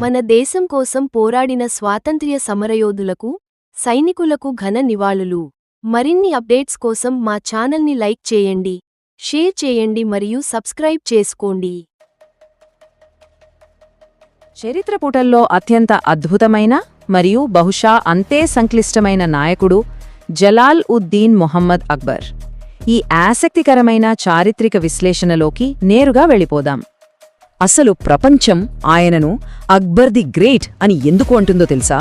మన దేశం కోసం పోరాడిన స్వాతంత్ర్య సమరయోధులకు, సైనికులకు ఘన నివాళులు. మరిన్ని అప్డేట్స్ కోసం మా ఛానల్ని లైక్ చేయండి, షేర్ చేయండి మరియు సబ్స్క్రైబ్ చేసుకోండి. చరిత్ర పుటల్లో అత్యంత అద్భుతమైన మరియు బహుశా అంతే సంక్లిష్టమైన నాయకుడు జలాల్ ఉద్దీన్ మొహమ్మద్ అక్బర్. ఈ ఆసక్తికరమైన చారిత్రక విశ్లేషణలోకి నేరుగా వెళ్ళిపోదాం. అసలు ప్రపంచం ఆయనను అక్బర్ ది గ్రేట్ అని ఎందుకు అంటుందో తెలుసా?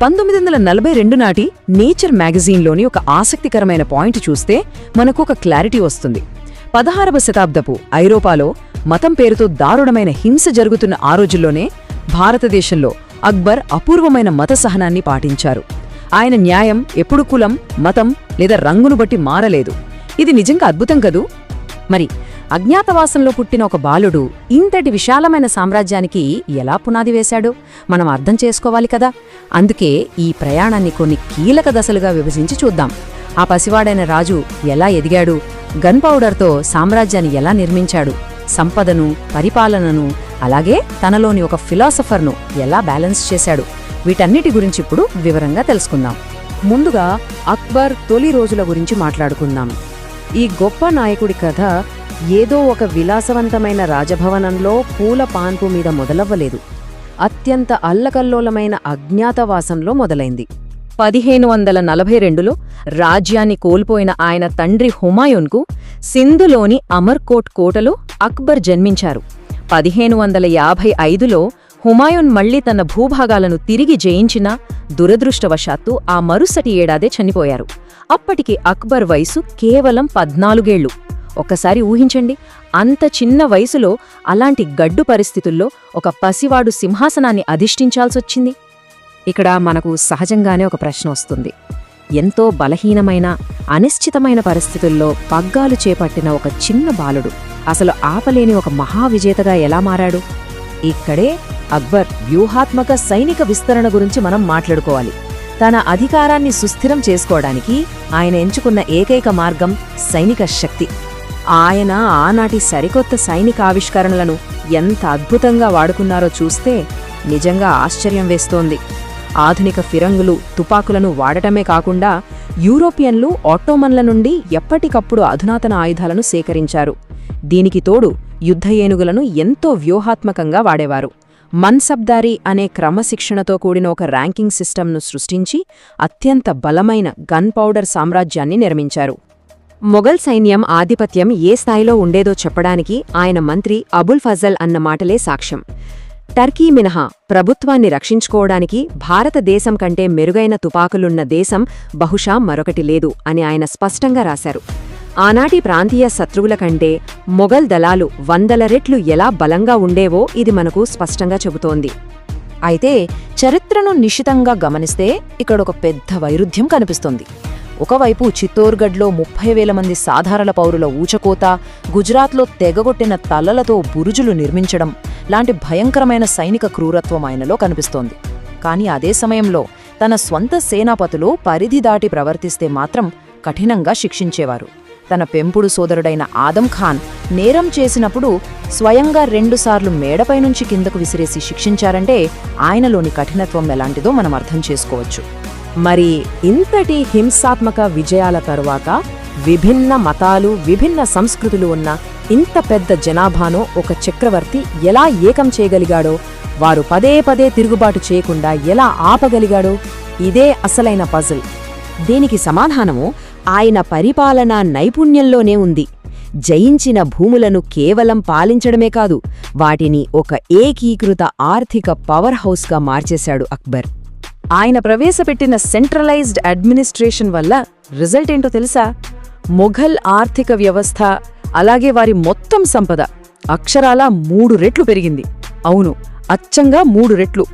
1942 నాటి నేచర్ మ్యాగజీన్లోని ఒక ఆసక్తికరమైన పాయింట్ చూస్తే మనకు ఒక క్లారిటీ వస్తుంది. 16వ శతాబ్దపు ఐరోపాలో మతం పేరుతో దారుణమైన హింస జరుగుతున్న ఆ రోజుల్లోనే భారతదేశంలో అక్బర్ అపూర్వమైన మత సహనాన్ని పాటించారు. ఆయన న్యాయం ఎప్పుడు కులం, మతం లేదా రంగును బట్టి మారలేదు. ఇది నిజంగా అద్భుతం కదూ? మరి అజ్ఞాతవాసంలో పుట్టిన ఒక బాలుడు ఇంతటి విశాలమైన సామ్రాజ్యానికి ఎలా పునాది వేశాడు మనం అర్థం చేసుకోవాలి కదా. అందుకే ఈ ప్రయాణాన్ని కొన్ని కీలక దశలుగా విభజించి చూద్దాం. ఆ పసివాడైన రాజు ఎలా ఎదిగాడు, గన్ పౌడర్తో సామ్రాజ్యాన్ని ఎలా నిర్మించాడు, సంపదను, పరిపాలనను, అలాగే తనలోని ఒక ఫిలాసఫర్ను ఎలా బ్యాలెన్స్ చేశాడు, వీటన్నిటి గురించి ఇప్పుడు వివరంగా తెలుసుకుందాం. ముందుగా అక్బర్ తొలి రోజుల గురించి మాట్లాడుకుందాం. ఈ గొప్ప నాయకుడి కథ ఏదో ఒక విలాసవంతమైన రాజభవనంలో పూల పాన్పు మీద మొదలవ్వలేదు. అత్యంత అల్లకల్లోలమైన అజ్ఞాతవాసంలో మొదలైంది. 1542లో రాజ్యాన్ని కోల్పోయిన ఆయన తండ్రి హుమాయూన్కు సింధులోని అమర్కోట్ కోటలో అక్బర్ జన్మించారు. 1555లో హుమాయూన్ మళ్లీ తన భూభాగాలను తిరిగి జయించినా దురదృష్టవశాత్తు ఆ మరుసటి ఏడాదే చనిపోయారు. అప్పటికి అక్బర్ వయసు కేవలం 14 ఏళ్లు. ఒక్కసారి ఊహించండి, అంత చిన్న వయసులో అలాంటి గడ్డు పరిస్థితుల్లో ఒక పసివాడు సింహాసనాన్ని అధిష్ఠించాల్సొచ్చింది. ఇక్కడ మనకు సహజంగానే ఒక ప్రశ్న వస్తుంది. ఎంతో బలహీనమైన, అనిశ్చితమైన పరిస్థితుల్లో పగ్గాలు చేపట్టిన ఒక చిన్న బాలుడు అసలు ఆపలేని ఒక మహావిజేతగా ఎలా మారాడు? ఇక్కడే అక్బర్ వ్యూహాత్మక సైనిక విస్తరణ గురించి మనం మాట్లాడుకోవాలి. తన అధికారాన్ని సుస్థిరం చేసుకోవడానికి ఆయన ఎంచుకున్న ఏకైక మార్గం సైనిక శక్తి. ఆయన ఆనాటి సరికొత్త సైనిక ఆవిష్కరణలను ఎంత అద్భుతంగా వాడుకున్నారో చూస్తే నిజంగా ఆశ్చర్యం వేస్తోంది. ఆధునిక ఫిరంగులు, తుపాకులను వాడటమే కాకుండా యూరోపియన్లు, ఆటోమన్ల నుండి ఎప్పటికప్పుడు అధునాతన ఆయుధాలను సేకరించారు. దీనికి తోడు యుద్ధ ఏనుగులను ఎంతో వ్యూహాత్మకంగా వాడేవారు. మన్సబ్దారీ అనే క్రమశిక్షణతో కూడిన ఒక ర్యాంకింగ్ సిస్టమ్ను సృష్టించి అత్యంత బలమైన గన్ పౌడర్ సామ్రాజ్యాన్ని నిర్మించారు. మొఘల్ సైన్యం ఆధిపత్యం ఏ స్థాయిలో ఉండేదో చెప్పడానికి ఆయన మంత్రి అబుల్ ఫజల్ అన్న మాటలే సాక్ష్యం. టర్కీ మినహా ప్రభుత్వాన్ని రక్షించుకోవడానికి భారతదేశం కంటే మెరుగైన తుపాకులున్న దేశం బహుశా మరొకటి లేదు అని ఆయన స్పష్టంగా రాశారు. ఆనాటి ప్రాంతీయ శత్రువుల కంటే మొఘల్ దళాలు 100 రెట్లు ఎలా బలంగా ఉండేవో ఇది మనకు స్పష్టంగా చెబుతోంది. అయితే చరిత్రను నిశితంగా గమనిస్తే ఇక్కడొక పెద్ద వైరుధ్యం కనిపిస్తోంది. ఒకవైపు చిత్తోర్గఢ్లో 30,000 మంది సాధారణ పౌరుల ఊచకోత, గుజరాత్లో తెగగొట్టిన తలలతో బురుజులు నిర్మించడం లాంటి భయంకరమైన సైనిక క్రూరత్వం ఆయనలో కనిపిస్తోంది. కాని అదే సమయంలో తన స్వంత సేనాపతులు పరిధి దాటి ప్రవర్తిస్తే మాత్రం కఠినంగా శిక్షించేవారు. తన పెంపుడు సోదరుడైన ఆదం ఖాన్ నేరం చేసినప్పుడు స్వయంగా 2 సార్లు మేడపై నుంచి కిందకు విసిరేసి శిక్షించారంటే ఆయనలోని కఠినత్వం ఎలాంటిదో మనం అర్థం చేసుకోవచ్చు. మరి ఇంతటి హింసాత్మక విజయాల తరువాత విభిన్న మతాలు, విభిన్న సంస్కృతులు ఉన్న ఇంత పెద్ద జనాభాను ఒక చక్రవర్తి ఎలా ఏకం చేయగలిగాడో, వారు పదే పదే తిరుగుబాటు చేయకుండా ఎలా ఆపగలిగాడో, ఇదే అసలైన పజిల్. దీనికి సమాధానము ఆయన పరిపాలనా నైపుణ్యంలోనే ఉంది. జయించిన భూములను కేవలం పాలించడమే కాదు, వాటిని ఒక ఏకీకృత ఆర్థిక పవర్ హౌస్గా మార్చేశాడు అక్బర్. ఆయన ప్రవేశపెట్టిన సెంట్రలైజ్డ్ అడ్మినిస్ట్రేషన్ వల్ల రిజల్ట్ ఏంటో తెలుసా? మొఘల్ ఆర్థిక వ్యవస్థ, అలాగే వారి మొత్తం సంపద అక్షరాలా 3 రెట్లు పెరిగింది. అవును, అచ్చంగా 3 రెట్లు.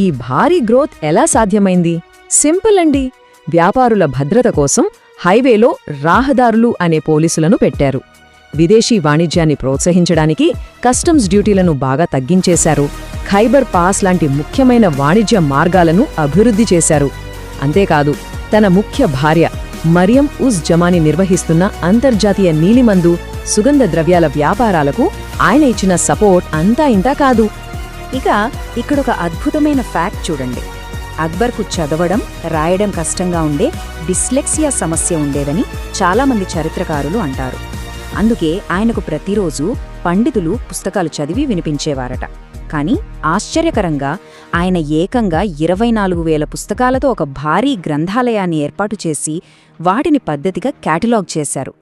ఈ భారీ గ్రోత్ ఎలా సాధ్యమైంది? సింపుల్ అండి. వ్యాపారుల భద్రత కోసం హైవేలో రాహదారులు అనే పోలీసులను పెట్టారు. విదేశీ వాణిజ్యాన్ని ప్రోత్సహించడానికి కస్టమ్స్ డ్యూటీలను బాగా తగ్గించేశారు. ఖైబర్ పాస్ లాంటి ముఖ్యమైన వాణిజ్య మార్గాలను అభివృద్ధి చేశారు. అంతేకాదు, తన ముఖ్య భార్య మరియం ఉజ్ జమానీ నిర్వహిస్తున్న అంతర్జాతీయ నీలిమందు, సుగంధ ద్రవ్యాల వ్యాపారాలకు ఆయన ఇచ్చిన సపోర్ట్ అంతా ఇంతా కాదు. ఇక ఇక్కడొక అద్భుతమైన ఫ్యాక్ట్ చూడండి. అక్బర్కు చదవడం, రాయడం కష్టంగా ఉండే డిస్లెక్సియా సమస్య ఉండేదని చాలామంది చరిత్రకారులు అంటారు. అందుకే ఆయనకు ప్రతిరోజు పండితులు పుస్తకాలు చదివి వినిపించేవారట. కాని ఆశ్చర్యకరంగా ఆయన ఏకంగా 24,000 పుస్తకాలతో ఒక భారీ గ్రంథాలయాన్ని ఏర్పాటు చేసి వాటిని పద్ధతిగా క్యాటలాగ్ చేశారు.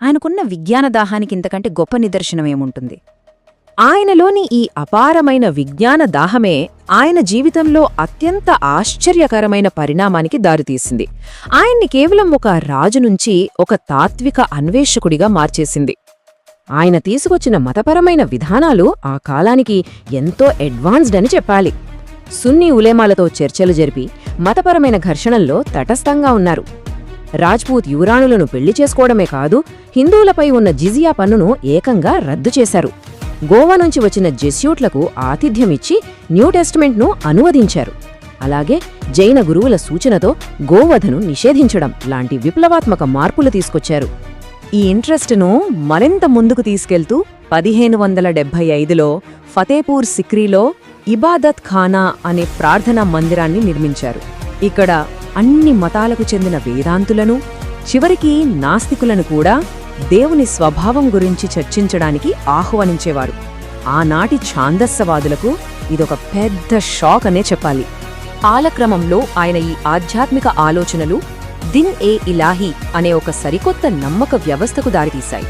ఆయనకున్న విజ్ఞాన దాహానికి ఇంతకంటే గొప్ప నిదర్శనమేముంటుంది? ఆయనలోని ఈ అపారమైన విజ్ఞాన దాహమే ఆయన జీవితంలో అత్యంత ఆశ్చర్యకరమైన పరిణామానికి దారితీసింది. ఆయన్ని కేవలం ఒక రాజు నుంచి ఒక తాత్విక అన్వేషకుడిగా మార్చేసింది. ఆయన తీసుకొచ్చిన మతపరమైన విధానాలు ఆ కాలానికి ఎంతో అడ్వాన్స్డ్ అని చెప్పాలి. సున్నీ ఉలేమాలతో చర్చలు జరిపి మతపరమైన ఘర్షణల్లో తటస్థంగా ఉన్నారు. రాజ్పూత్ యువరాణులను పెళ్లి చేసుకోవడమే కాదు, హిందువులపై ఉన్న జిజియా పన్నును ఏకంగా రద్దు చేశారు. గోవా నుంచి వచ్చిన జెస్యూట్లకు ఆతిథ్యమిచ్చి న్యూ టెస్టమెంట్ను అనువదించారు. అలాగే జైన గురువుల సూచనతో గోవధను నిషేధించడం లాంటి విప్లవాత్మక మార్పులు తీసుకొచ్చారు. ఈ ఇంట్రెస్ట్ను మరింత ముందుకు తీసుకెళ్తూ 1575లో ఫతేపూర్ సిక్రీలో ఇబాదత్ ఖానా అనే ప్రార్థనా మందిరాన్ని నిర్మించారు. ఇక్కడ అన్ని మతాలకు చెందిన వేదాంతులను, చివరికి నాస్తికులను కూడా దేవుని స్వభావం గురించి చర్చించడానికి ఆహ్వానించేవారు. ఆనాటి ఛాందస్సవాదులకు ఇదొక పెద్ద షాక్ అనే చెప్పాలి. కాలక్రమంలో ఆయన ఈ ఆధ్యాత్మిక ఆలోచనలు దిన్-ఏ-ఇలాహీ అనే ఒక సరికొత్త నమ్మక వ్యవస్థకు దారితీశాయి.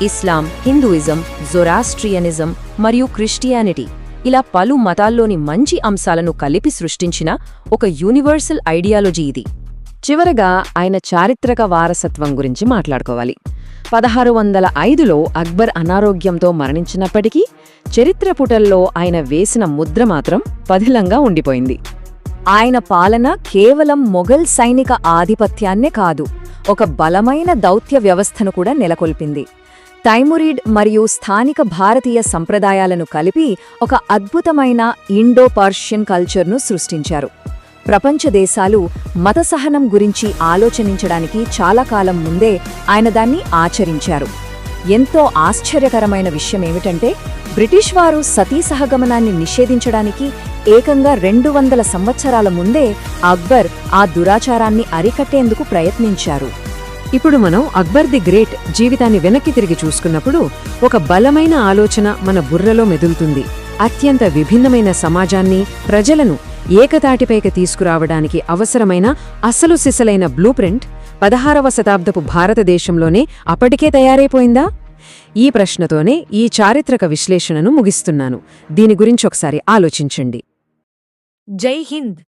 ఇస్లాం, హిందూయిజం, జొరాస్ట్రియనిజం మరియు క్రిస్టియానిటీ ఇలా పలు మతాల్లోని మంచి అంశాలను కలిపి సృష్టించిన ఒక యూనివర్సల్ ఐడియాలజీ ఇది. చివరగా ఆయన చారిత్రక వారసత్వం గురించి మాట్లాడుకోవాలి. 1605లో అక్బర్ అనారోగ్యంతో మరణించినప్పటికీ చరిత్ర పుటల్లో ఆయన వేసిన ముద్ర మాత్రం పదిలంగా ఉండిపోయింది. ఆయన పాలన కేవలం మొఘల్ సైనిక ఆధిపత్యాన్నే కాదు, ఒక బలమైన దౌత్య వ్యవస్థను కూడా నెలకొల్పింది. తైమురీడ్ మరియు స్థానిక భారతీయ సంప్రదాయాలను కలిపి ఒక అద్భుతమైన ఇండో పర్షియన్ కల్చర్ను సృష్టించారు. ప్రపంచ దేశాలు మత సహనం గురించి ఆలోచనించడానికి చాలా కాలం ముందే ఆయన దాన్ని ఆచరించారు. ఎంతో ఆశ్చర్యకరమైన విషయమేమిటంటే, బ్రిటిష్ వారు సతీ సహగమనాన్ని నిషేధించడానికి ఏకంగా 200 సంవత్సరాల ముందే అక్బర్ ఆ దురాచారాన్ని అరికట్టేందుకు ప్రయత్నించారు. ఇప్పుడు మనం అక్బర్ ది గ్రేట్ జీవితాన్ని వెనక్కి తిరిగి చూసుకున్నప్పుడు ఒక బలమైన ఆలోచన మన బుర్రలో మెదులుతుంది. అత్యంత విభిన్నమైన సమాజాన్ని, ప్రజలను ఏకతాటిపైకి తీసుకురావడానికి అవసరమైన అసలు సిసలైన బ్లూ ప్రింట్ 16వ శతాబ్దపు భారతదేశంలోనే అప్పటికే తయారైపోయిందా? ఈ ప్రశ్నతోనే ఈ చారిత్రక విశ్లేషణను ముగిస్తున్నాను. దీని గురించొకసారి ఆలోచించండి. జై హింద్.